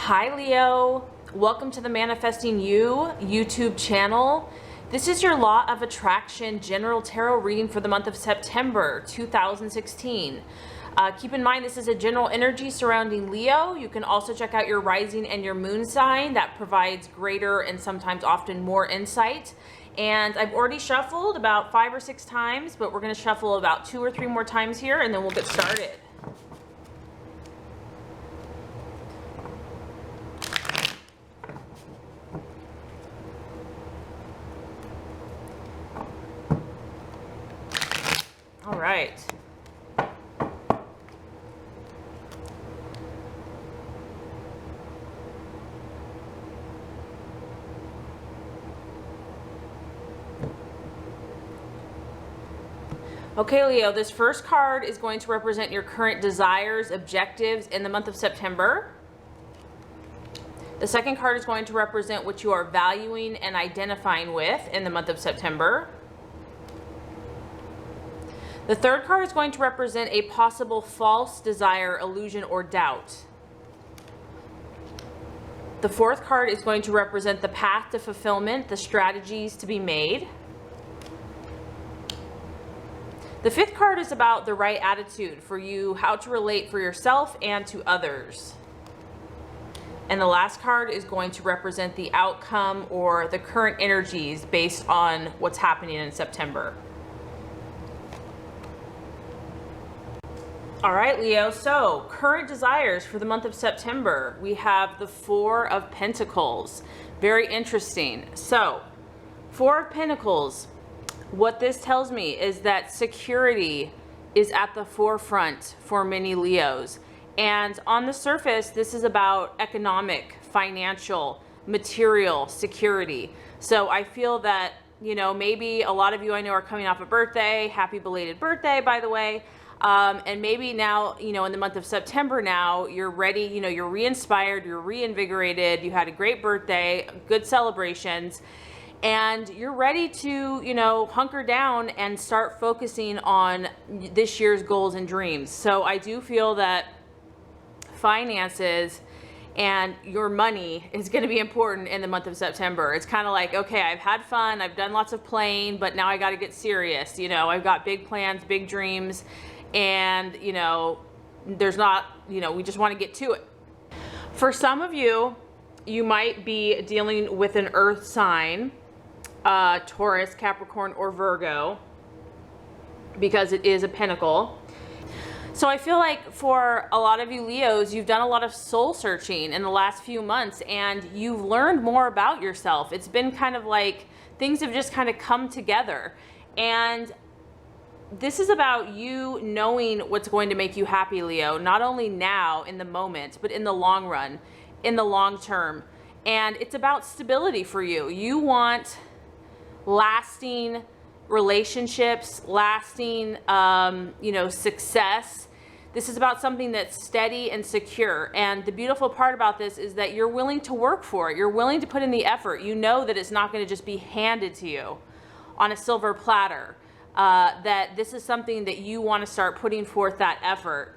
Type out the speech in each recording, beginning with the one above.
Hi Leo, welcome to the Manifesting You YouTube channel. This is your Law of Attraction General Tarot reading for the month of September 2016. Keep in mind this is a general energy surrounding Leo. You can also check out your rising and your moon sign. That provides greater and sometimes often more insight. And I've already shuffled about 5 or 6 times, but we're going to shuffle about 2 or 3 more times here and then we'll get started. All right. Okay, Leo, this first card is going to represent your current desires, objectives in the month of September. The second card is going to represent what you are valuing and identifying with in the month of September. The third card is going to represent a possible false desire, illusion, or doubt. The fourth card is going to represent the path to fulfillment, the strategies to be made. The fifth card is about the right attitude for you, how to relate for yourself and to others. And the last card is going to represent the outcome or the current energies based on what's happening in September. All right, Leo, so current desires for the month of September. We have the Four of Pentacles. Very interesting. So, Four of Pentacles, what this tells me is that security is at the forefront for many Leos. And on the surface, this is about economic, financial, material security. So I feel that, you know, maybe a lot of you I know are coming off a birthday. Happy belated birthday, by the way. And maybe now, you know, in the month of September now, you're ready, you know, you're re-inspired, you're reinvigorated, you had a great birthday, good celebrations, and you're ready to, you know, hunker down and start focusing on this year's goals and dreams. So I do feel that finances and your money is going to be important in the month of September. It's kind of like, okay, I've had fun, I've done lots of playing, but now I got to get serious. You know, I've got big plans, big dreams. And, you know, there's not, you know, we just want to get to it. For some of you, you might be dealing with an earth sign, Taurus, Capricorn, or Virgo, because it is a pentacle. So I feel like for a lot of you Leos, you've done a lot of soul searching in the last few months and you've learned more about yourself. It's been kind of like things have just kind of come together. And this is about you knowing what's going to make you happy, Leo, not only now in the moment, but in the long run, in the long term. And it's about stability for you. You want lasting relationships, lasting, you know, success. This is about something that's steady and secure. And the beautiful part about this is that you're willing to work for it. You're willing to put in the effort. You know that it's not going to just be handed to you on a silver platter. That this is something that you want to start putting forth that effort.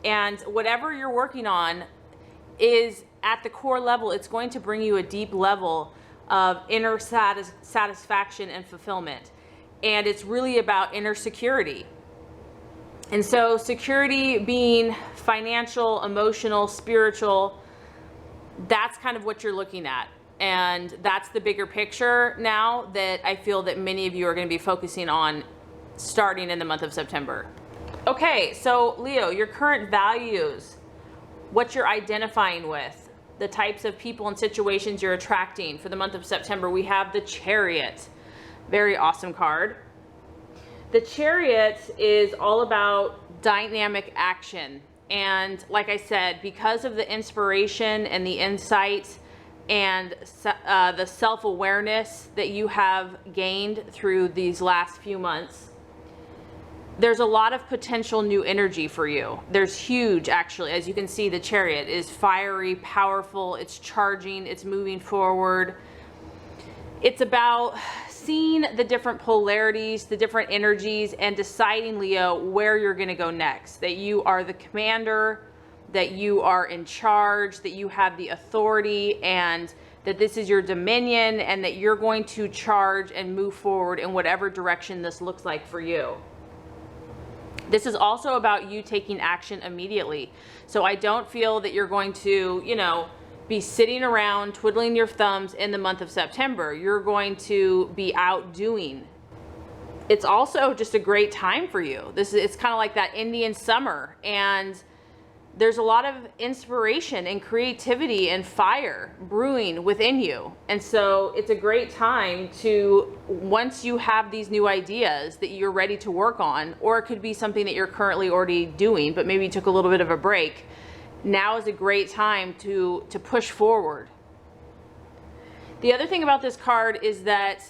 And whatever you're working on is at the core level, it's going to bring you a deep level of inner satisfaction and fulfillment. And it's really about inner security. And so security being financial, emotional, spiritual, that's kind of what you're looking at. And that's the bigger picture now that I feel that many of you are going to be focusing on starting in the month of September. Okay, so Leo, your current values, what you're identifying with, the types of people and situations you're attracting for the month of September. We have the Chariot. Very awesome card. The Chariot is all about dynamic action. And like I said, because of the inspiration and the insight and the self-awareness that you have gained through these last few months, there's a lot of potential new energy for you. There's huge, actually. As you can see, the Chariot is fiery, powerful, it's charging, it's moving forward. It's about seeing the different polarities, the different energies, and deciding, Leo, where you're going to go next. That you are the commander, that you are in charge, that you have the authority, and that this is your dominion, and that you're going to charge and move forward in whatever direction this looks like for you. This is also about you taking action immediately. So I don't feel that you're going to, be sitting around twiddling your thumbs in the month of September. You're going to be out doing. It's also just a great time for you. It's kind of like that Indian summer, and there's a lot of inspiration and creativity and fire brewing within you. And so it's a great time to, once you have these new ideas that you're ready to work on, or it could be something that you're currently already doing, but maybe you took a little bit of a break. Now is a great time to push forward. The other thing about this card is that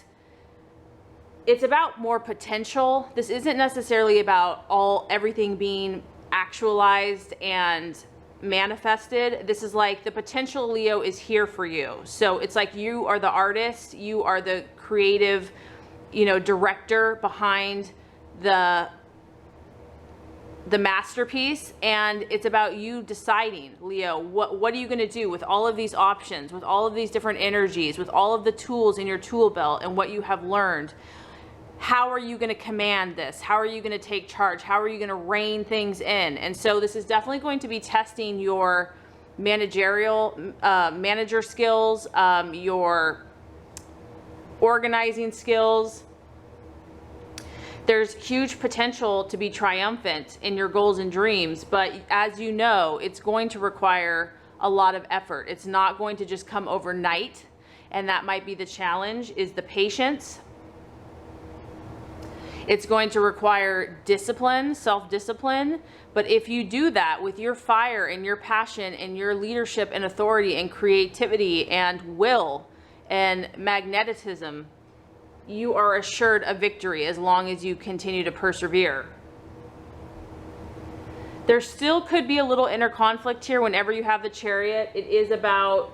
it's about more potential. This isn't necessarily about everything being actualized and manifested. This is like the potential, Leo, is here for you. So it's like you are the artist, you are the creative, director behind the masterpiece, and it's about you deciding, Leo, what are you going to do with all of these options, with all of these different energies, with all of the tools in your tool belt and what you have learned. How are you going to command this? How are you going to take charge? How are you going to rein things in? And so this is definitely going to be testing your manager skills, your organizing skills. There's huge potential to be triumphant in your goals and dreams, but as you know, it's going to require a lot of effort. It's not going to just come overnight, and that might be the challenge, is the patience. It's going to require discipline, self-discipline, but if you do that with your fire and your passion and your leadership and authority and creativity and will and magnetism, you are assured a victory as long as you continue to persevere. There still could be a little inner conflict here whenever you have the Chariot. It is about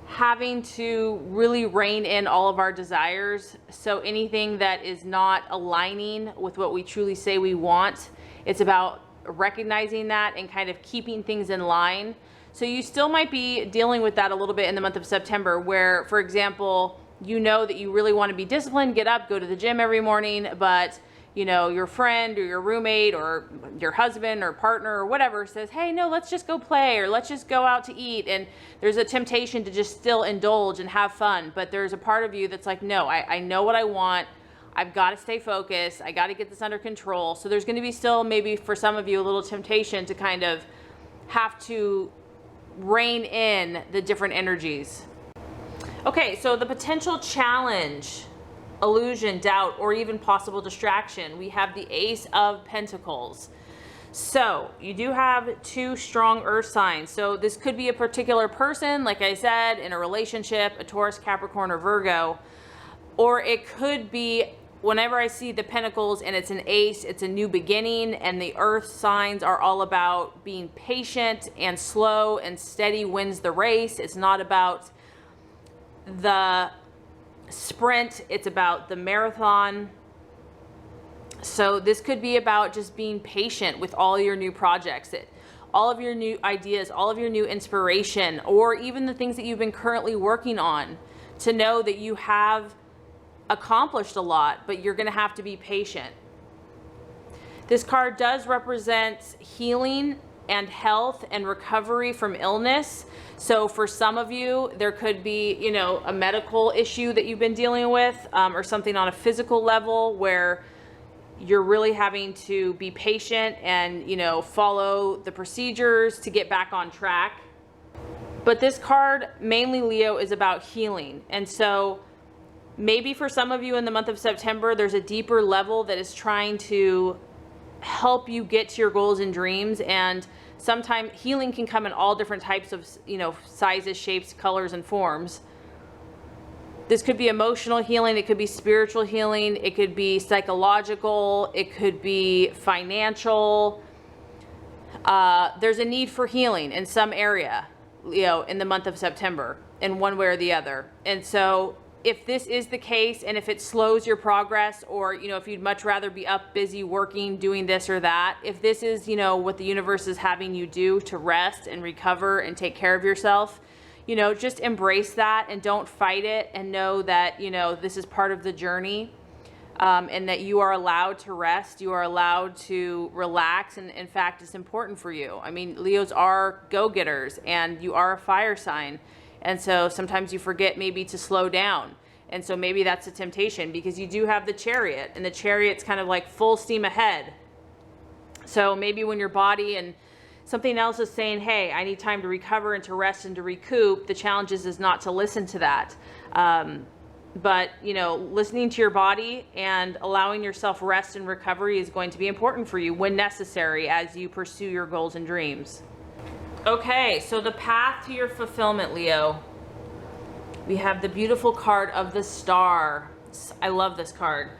having to really rein in all of our desires. So anything that is not aligning with what we truly say we want, it's about recognizing that and kind of keeping things in line. So you still might be dealing with that a little bit in the month of September, where, for example, you know that you really want to be disciplined, get up, go to the gym every morning, but your friend or your roommate or your husband or partner or whatever says, hey, no, let's just go play, or let's just go out to eat. And there's a temptation to just still indulge and have fun. But there's a part of you that's like, no, I know what I want. I've got to stay focused. I got to get this under control. So there's going to be still, maybe for some of you, a little temptation to kind of have to rein in the different energies. Okay, so the potential challenge, illusion, doubt, or even possible distraction. We have the Ace of Pentacles. So you do have two strong earth signs. So this could be a particular person, like I said, in a relationship, a Taurus, Capricorn, or Virgo. Or it could be, whenever I see the Pentacles and it's an ace, it's a new beginning, and the earth signs are all about being patient and slow and steady wins the race. It's not about the sprint, it's about the marathon. So this could be about just being patient with all your new projects, all of your new ideas, all of your new inspiration, or even the things that you've been currently working on, to know that you have accomplished a lot, but you're going to have to be patient. This card does represent healing and health and recovery from illness. So for some of you, there could be, a medical issue that you've been dealing with, or something on a physical level where you're really having to be patient and, follow the procedures to get back on track. But this card, mainly, Leo, is about healing. And so maybe for some of you in the month of September, there's a deeper level that is trying to help you get to your goals and dreams. And sometimes healing can come in all different types of, sizes, shapes, colors, and forms. This could be emotional healing. It could be spiritual healing. It could be psychological. It could be financial. There's a need for healing in some area, in the month of September, in one way or the other. And so if this is the case, and if it slows your progress, or, you know, if you'd much rather be up busy working, doing this or that, if this is, you know, what the universe is having you do to rest and recover and take care of yourself, you know, just embrace that and don't fight it, and know that, you know, this is part of the journey, and that you are allowed to rest, you are allowed to relax, and in fact, it's important for you. I mean, Leos are go-getters, and you are a fire sign. And so sometimes you forget maybe to slow down. And so maybe that's a temptation, because you do have the Chariot, and the Chariot's kind of like full steam ahead. So maybe when your body and something else is saying, hey, I need time to recover and to rest and to recoup, the challenge is not to listen to that. But, you know, listening to your body and allowing yourself rest and recovery is going to be important for you when necessary as you pursue your goals and dreams. Okay, so the path to your fulfillment, Leo. We have the beautiful card of the Star. I love this card.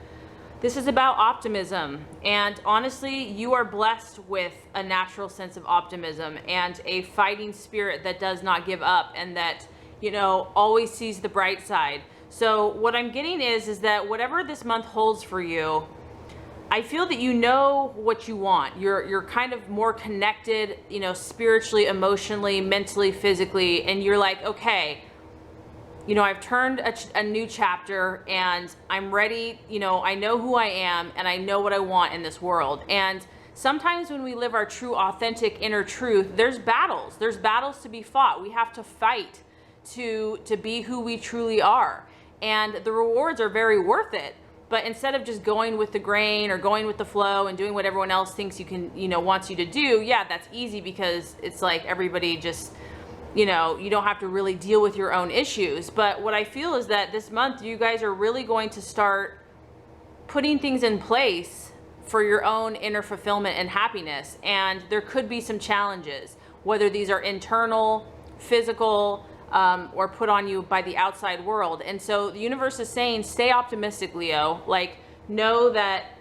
This is about optimism. And honestly, you are blessed with a natural sense of optimism and a fighting spirit that does not give up, and that, you know, always sees the bright side. So what I'm getting is that whatever this month holds for you, I feel that you know what you want. You're kind of more connected, you know, spiritually, emotionally, mentally, physically, and you're like, okay, you know, I've turned a new chapter, and I'm ready. You know, I know who I am, and I know what I want in this world. And sometimes when we live our true, authentic inner truth, there's battles. There's battles to be fought. We have to fight to be who we truly are, and the rewards are very worth it. But instead of just going with the grain or going with the flow and doing what everyone else thinks you can, you know, wants you to do, yeah, that's easy, because it's like everybody just, you know, you don't have to really deal with your own issues. But what I feel is that this month you guys are really going to start putting things in place for your own inner fulfillment and happiness. And there could be some challenges, whether these are internal, physical, or put on you by the outside world. And so the universe is saying, stay optimistic, Leo. Like, know that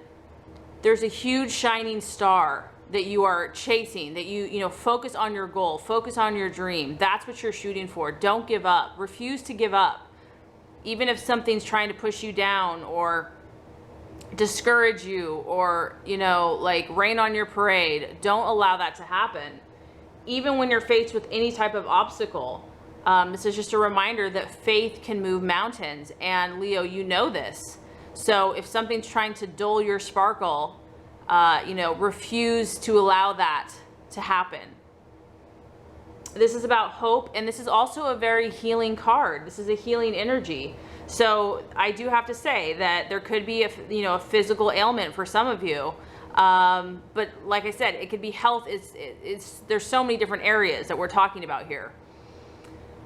there's a huge shining star that you are chasing, that you know, focus on your goal, focus on your dream. That's what you're shooting for. Don't give up. Refuse to give up. Even if something's trying to push you down or discourage you, or, you know, like rain on your parade, don't allow that to happen. Even when you're faced with any type of obstacle, this is just a reminder that faith can move mountains. And Leo, you know this. So if something's trying to dull your sparkle, you know, refuse to allow that to happen. This is about hope, and this is also a very healing card. This is a healing energy. So I do have to say that there could be a physical ailment for some of you. But like I said, it could be health. There's so many different areas that we're talking about here.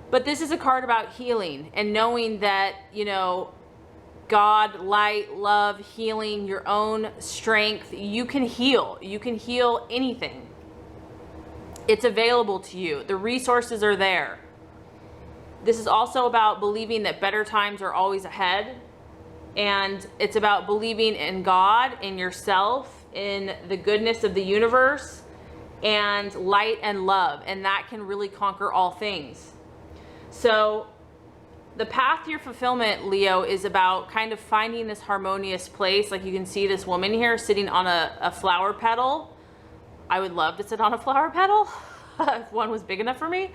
But this is a card about healing and knowing that, you know, God, light, love, healing, your own strength, you can heal. You can heal anything. It's available to you. The resources are there. This is also about believing that better times are always ahead. And it's about believing in God, in yourself, in the goodness of the universe, and light and love. And that can really conquer all things. So the path to your fulfillment, Leo, is about kind of finding this harmonious place. Like you can see this woman here sitting on a flower petal. I would love to sit on a flower petal if one was big enough for me.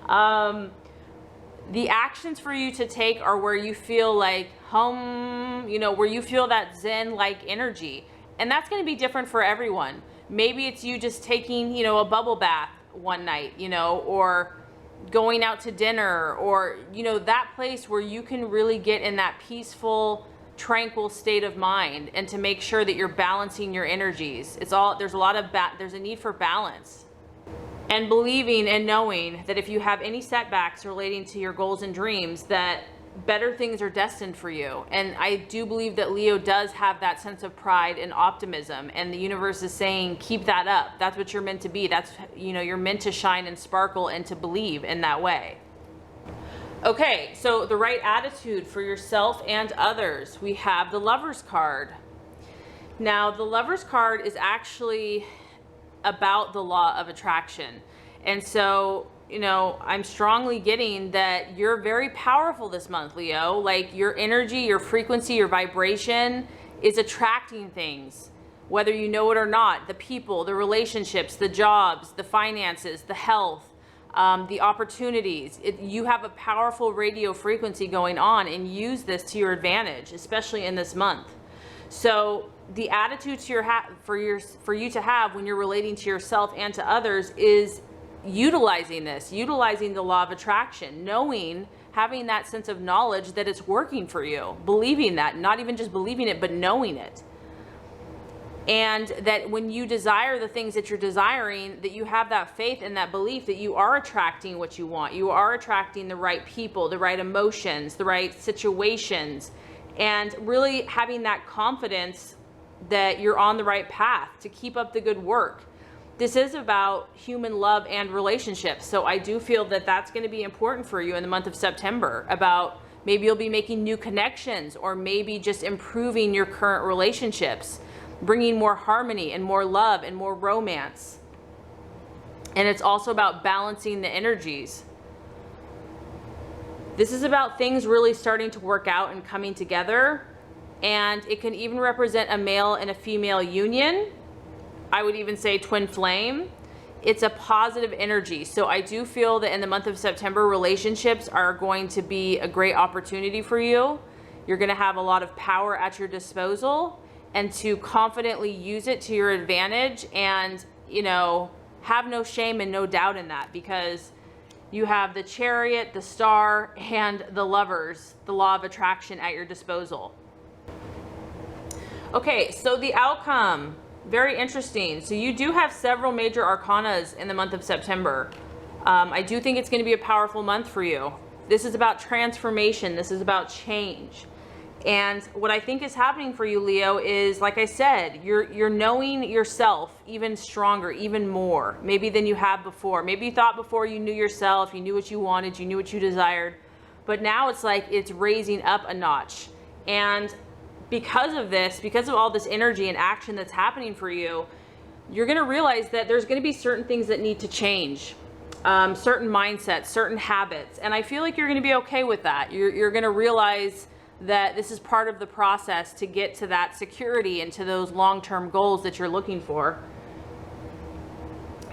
The actions for you to take are where you feel like home, you know, where you feel that Zen-like energy. And that's going to be different for everyone. Maybe it's you just taking, you know, a bubble bath one night, you know, or going out to dinner, or, you know, that place where you can really get in that peaceful, tranquil state of mind, and to make sure that you're balancing your energies. There's a need for balance. And believing and knowing that if you have any setbacks relating to your goals and dreams, that better things are destined for you. And I do believe that Leo does have that sense of pride and optimism, and the universe is saying, keep that up. That's what you're meant to be. That's, you know, you're meant to shine and sparkle and to believe in that way. Okay, so the right attitude for yourself and others. We have the Lover's card. Now, the Lover's card is actually about the law of attraction. And so I'm strongly getting that you're very powerful this month, Leo. Like your energy, your frequency, your vibration is attracting things, whether you know it or not. The people, the relationships, the jobs, the finances, the health, the opportunities. You have a powerful radio frequency going on, and use this to your advantage, especially in this month. So the attitude for you to have when you're relating to yourself and to others is utilizing the law of attraction, having that sense of knowledge that it's working for you, believing that, not even just believing it, but knowing it. And that when you desire the things that you're desiring, that you have that faith and that belief that you are attracting what you want. You are attracting the right people, the right emotions, the right situations, and really having that confidence that you're on the right path to keep up the good work. This is about human love and relationships. So I do feel that that's going to be important for you in the month of September. About maybe you'll be making new connections, or maybe just improving your current relationships, bringing more harmony and more love and more romance. And it's also about balancing the energies. This is about things really starting to work out and coming together. And it can even represent a male and a female union. I would even say twin flame. It's a positive energy. So I do feel that in the month of September, relationships are going to be a great opportunity for you. You're going to have a lot of power at your disposal, and to confidently use it to your advantage, and have no shame and no doubt in that, because you have the Chariot, the Star, and the Lovers, the law of attraction at your disposal. Okay, so the outcome, very interesting. So you do have several major arcanas in the month of September. I do think it's going to be a powerful month for you. This is about transformation. This is about change. And what I think is happening for you, Leo, is, like I said, you're knowing yourself even stronger, even more, maybe than you have before. Maybe you thought before you knew yourself, you knew what you wanted, you knew what you desired. But now it's like it's raising up a notch. And because of this, because of all this energy and action that's happening for you, you're going to realize that there's going to be certain things that need to change, certain mindsets, certain habits. And I feel like you're going to be okay with that. You're going to realize that this is part of the process to get to that security and to those long-term goals that you're looking for.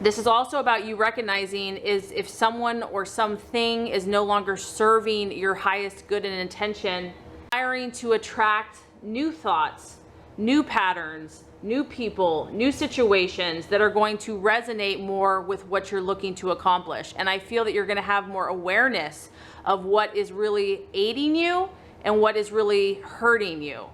This is also about you recognizing is if someone or something is no longer serving your highest good and intention, desiring to attract new thoughts, new patterns, new people, new situations that are going to resonate more with what you're looking to accomplish. And I feel that you're going to have more awareness of what is really aiding you and what is really hurting you.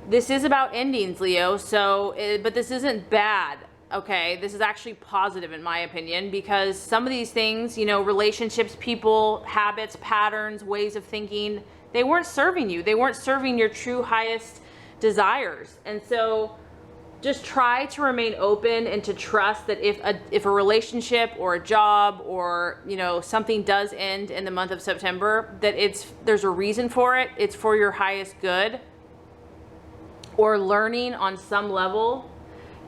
This is about endings, Leo, but this isn't bad, okay? This is actually positive in my opinion, because some of these things, relationships, people, habits, patterns, ways of thinking, they weren't serving you. They weren't serving your true highest desires. And so just try to remain open and to trust that if a relationship or a job or something does end in the month of September, that there's a reason for it. It's for your highest good or learning on some level.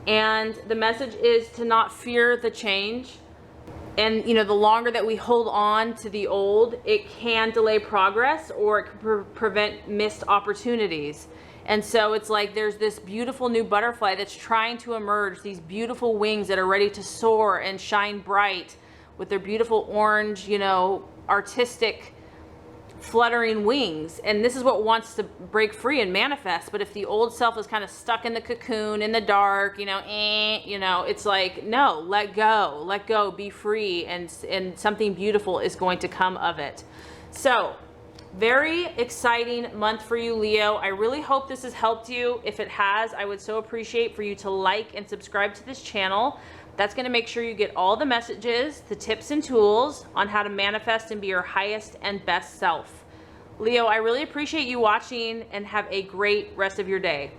And the message is to not fear the change. And the longer that we hold on to the old, it can delay progress, or it can prevent missed opportunities. And so it's like there's this beautiful new butterfly that's trying to emerge, these beautiful wings that are ready to soar and shine bright with their beautiful orange, artistic fluttering wings. And this is what wants to break free and manifest. But if the old self is kind of stuck in the cocoon in the dark, it's like, no, let go, be free, and something beautiful is going to come of it. So very exciting month for you, Leo. I really hope this has helped you. If it has, I would so appreciate for you to like and subscribe to this channel. That's going to make sure you get all the messages, the tips and tools on how to manifest and be your highest and best self. Leo, I really appreciate you watching, and have a great rest of your day.